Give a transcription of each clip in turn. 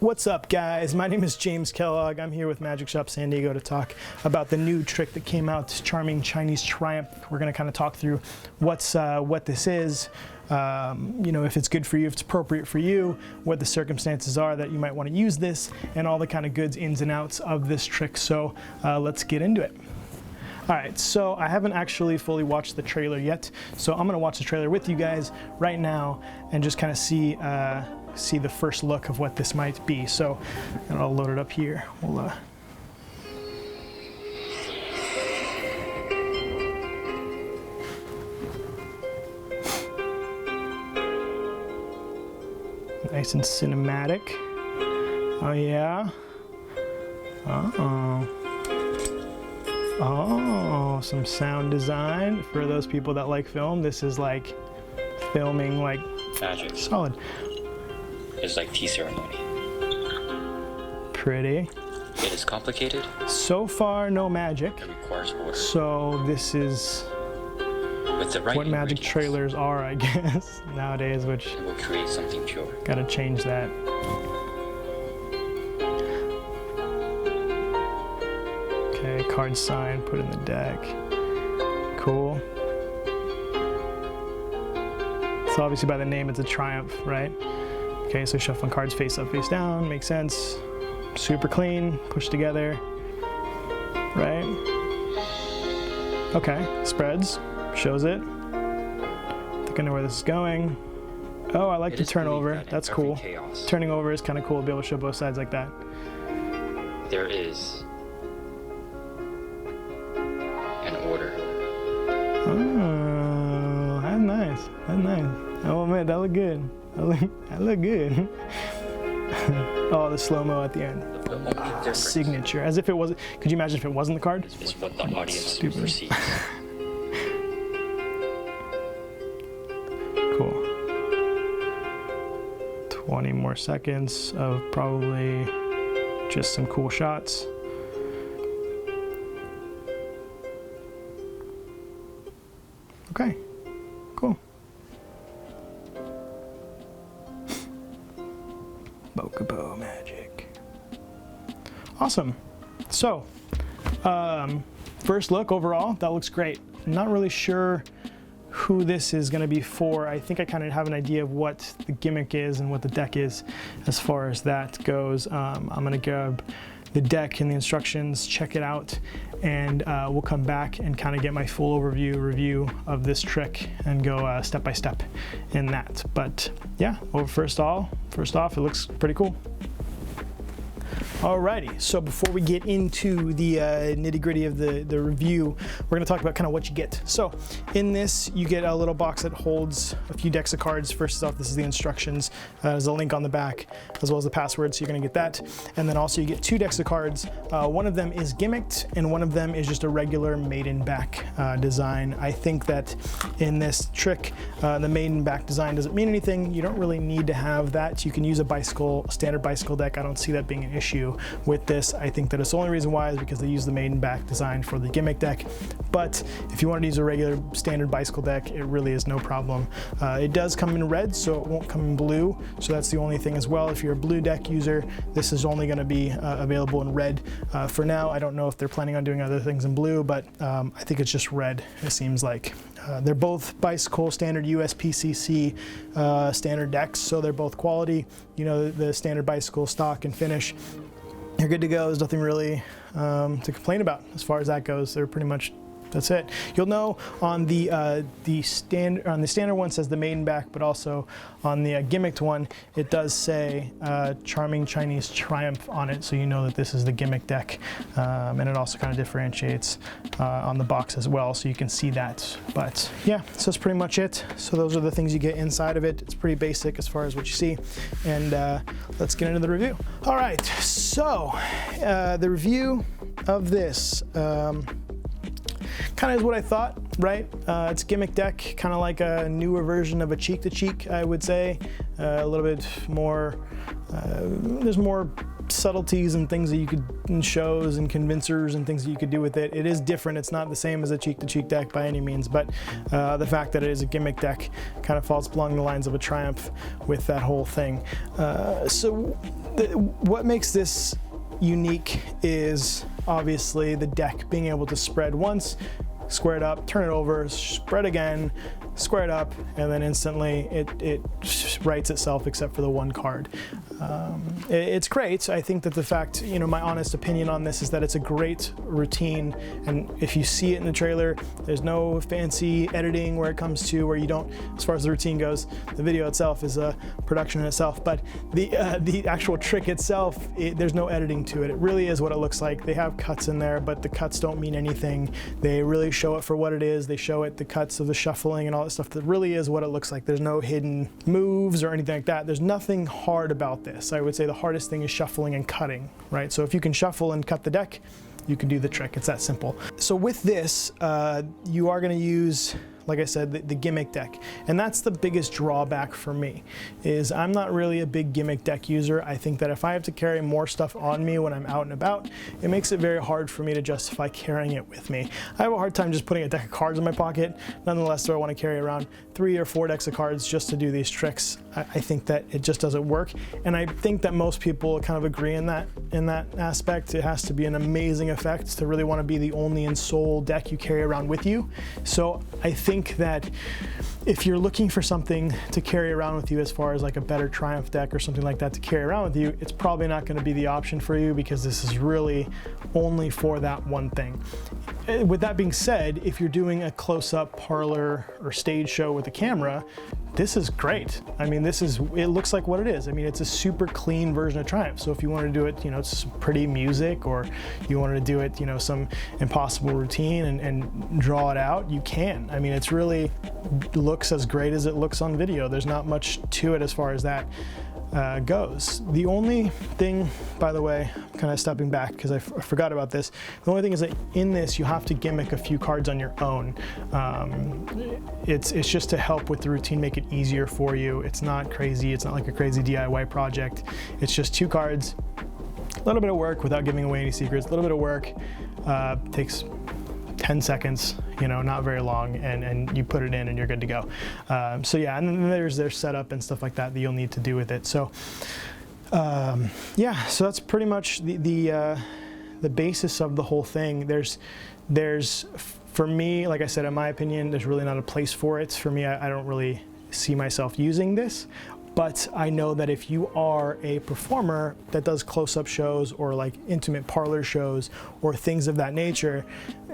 What's up, guys? My name is James Kellogg. I'm here with Magic Shop San Diego to talk about the new trick that came out, Charming Chinese Triumph. We're going to kind of talk through what this is, if it's good for you, if it's appropriate for you, what the circumstances are that you might want to use this, and all the kind of goods, ins and outs of this trick. So let's get into it. All right, so I haven't actually fully watched the trailer yet, so I'm going to watch the trailer with you guys right now and just kind of see the first look of what this might be. So, and I'll load it up here. We'll nice and cinematic. Oh yeah. Oh, some sound design for those people that like film. This is like filming like magic. Solid. It's like tea ceremony. Pretty. It is complicated. So far, no magic. It requires order. So this is with the right what magic trailers are, I guess, nowadays, which it will create something pure. Gotta change that. Okay, card sign, put in the deck. Cool. So obviously by the name, it's a triumph, right? Okay, so shuffling cards face up, face down, makes sense. Super clean, pushed together, right? Okay, spreads, shows it. I think I know where this is going. Oh, I like the turnover, that's cool. Chaos, turning over is kind of cool to be able to show both sides like that. there is an order. Oh, that's nice, that's nice. Oh man, that looked good. That looked good. Oh, the slow-mo at the end. Signature, as if it wasn't. Could you imagine if it wasn't the card? It's what the audience perceives. Cool. 20 more seconds of probably just some cool shots. Okay, cool. Bocopo magic. Awesome. So, first look overall, that looks great. I'm not really sure who this is going to be for. I think I kind of have an idea of what the gimmick is and what the deck is as far as that goes. I'm going to grab the deck and the instructions, check it out, and we'll come back and kind of get my full review of this trick and go step by step in that. But yeah, well, first off, it looks pretty cool. Alrighty, so before we get into the nitty-gritty of the review, we're going to talk about kind of what you get. So in this, you get a little box that holds a few decks of cards. First off, this is the instructions. There's a link on the back, as well as the password, so you're going to get that. And then also you get 2 decks of cards. One of them is gimmicked, and one of them is just a regular maiden back design. I think that in this trick, the maiden back design doesn't mean anything. You don't really need to have that. You can use a standard bicycle deck. I don't see that being an issue with this. I think that it's the only reason why is because they use the maiden back design for the gimmick deck. But if you wanted to use a regular standard bicycle deck, it really is no problem. It does come in red, so it won't come in blue. So that's the only thing as well. If you're a blue deck user, this is only going to be available in red for now. I don't know if they're planning on doing other things in blue, but I think it's just red, it seems like. They're both bicycle standard USPCC standard decks, so they're both quality. You know, the standard bicycle stock and finish. You're good to go. There's nothing really to complain about as far as that goes. They're pretty much, that's it. You'll know on the standard one says the maiden back, but also on the gimmicked one, it does say Charming Chinese Triumph on it, so you know that this is the gimmick deck. And it also kind of differentiates on the box as well, so you can see that. But yeah, so that's pretty much it. So those are the things you get inside of it. It's pretty basic as far as what you see. And let's get into the review. All right, so the review of this. Kind of is what I thought, right? It's a gimmick deck, kind of like a newer version of a cheek-to-cheek, I would say. A little bit more, there's more subtleties and things that you could, and shows and convincers and things that you could do with it. It is different. It's not the same as a cheek-to-cheek deck by any means, but the fact that it is a gimmick deck kind of falls along the lines of a Triumph with that whole thing. What makes this unique is obviously the deck being able to spread once, square it up, turn it over, spread again, square it up, and then instantly it writes itself except for the one card. It's great. I think that the fact, my honest opinion on this is that it's a great routine, and if you see it in the trailer, there's no fancy editing where it comes to where you don't, as far as the routine goes, the video itself is a production in itself, but the actual trick itself, there's no editing to it. It really is what it looks like. They have cuts in there, but the cuts don't mean anything. They really show it for what it is. They show it the cuts of the shuffling and all that stuff. That really is what it looks like. There's no hidden moves or anything like that. There's nothing hard about this. I would say the hardest thing is shuffling and cutting, right? So if you can shuffle and cut the deck, you can do the trick. It's that simple. So with this, you are going to use, like I said, the gimmick deck. And that's the biggest drawback for me, is I'm not really a big gimmick deck user. I think that if I have to carry more stuff on me when I'm out and about, it makes it very hard for me to justify carrying it with me. I have a hard time just putting a deck of cards in my pocket. Nonetheless, do I want to carry around 3 or 4 decks of cards just to do these tricks? I think that it just doesn't work. And I think that most people kind of agree in that aspect. It has to be an amazing effect to really want to be the only and sole deck you carry around with you. So I think that if you're looking for something to carry around with you, as far as like a better Triumph deck or something like that to carry around with you, it's probably not going to be the option for you, because this is really only for that one thing. With that being said, if you're doing a close-up parlor or stage show with a camera, this is great. I mean, it looks like what it is. I mean, it's a super clean version of Triumph. So if you want to do it, some pretty music, or you want to do it, some impossible routine and draw it out, you can. I mean, it's really looks as great as it looks on video. There's not much to it as far as that goes. The only thing, by the way, I'm kind of stepping back because I forgot about this. The only thing is that in this, you have to gimmick a few cards on your own. It's just to help with the routine, make it easier for you. It's not crazy. It's not like a crazy DIY project. It's just 2 cards, a little bit of work without giving away any secrets, a little bit of work, takes 10 seconds, not very long, and you put it in and you're good to go. So yeah, and then there's their setup and stuff like that you'll need to do with it. So yeah, so that's pretty much the basis of the whole thing. There's for me, like I said, in my opinion, there's really not a place for it. For me, I don't really see myself using this. But I know that if you are a performer that does close-up shows or like intimate parlor shows or things of that nature,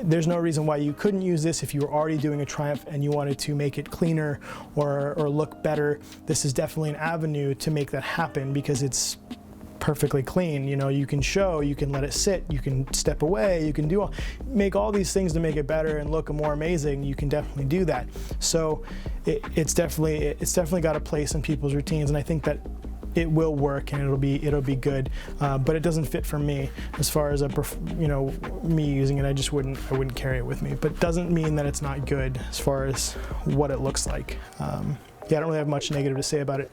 there's no reason why you couldn't use this if you were already doing a Triumph and you wanted to make it cleaner or look better. This is definitely an avenue to make that happen, because it's perfectly clean. You can show, you can let it sit, you can step away, you can make all these things to make it better and look more amazing. You can definitely do that. So it's definitely got a place in people's routines, and I think that it will work and it'll be good. But it doesn't fit for me as far as me using it. I wouldn't carry it with me. But it doesn't mean that it's not good as far as what it looks like. Yeah, I don't really have much negative to say about it.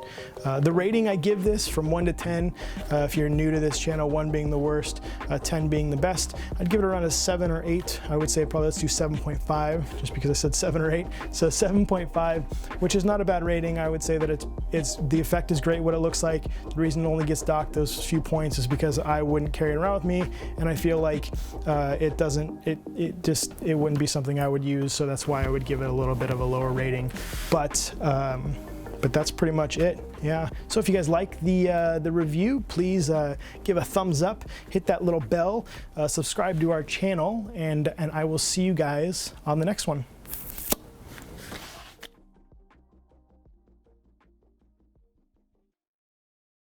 The rating I give this from 1 to 10, if you're new to this channel, 1 being the worst, 10 being the best, I'd give it around a 7 or 8. I would say probably let's do 7.5, just because I said 7 or 8. So 7.5, which is not a bad rating. I would say that the effect is great, what it looks like. The reason it only gets docked those few points is because I wouldn't carry it around with me, and I feel like it wouldn't be something I would use, so that's why I would give it a little bit of a lower rating. But that's pretty much it. Yeah. So if you guys like the review, please give a thumbs up, hit that little bell, subscribe to our channel, and I will see you guys on the next one.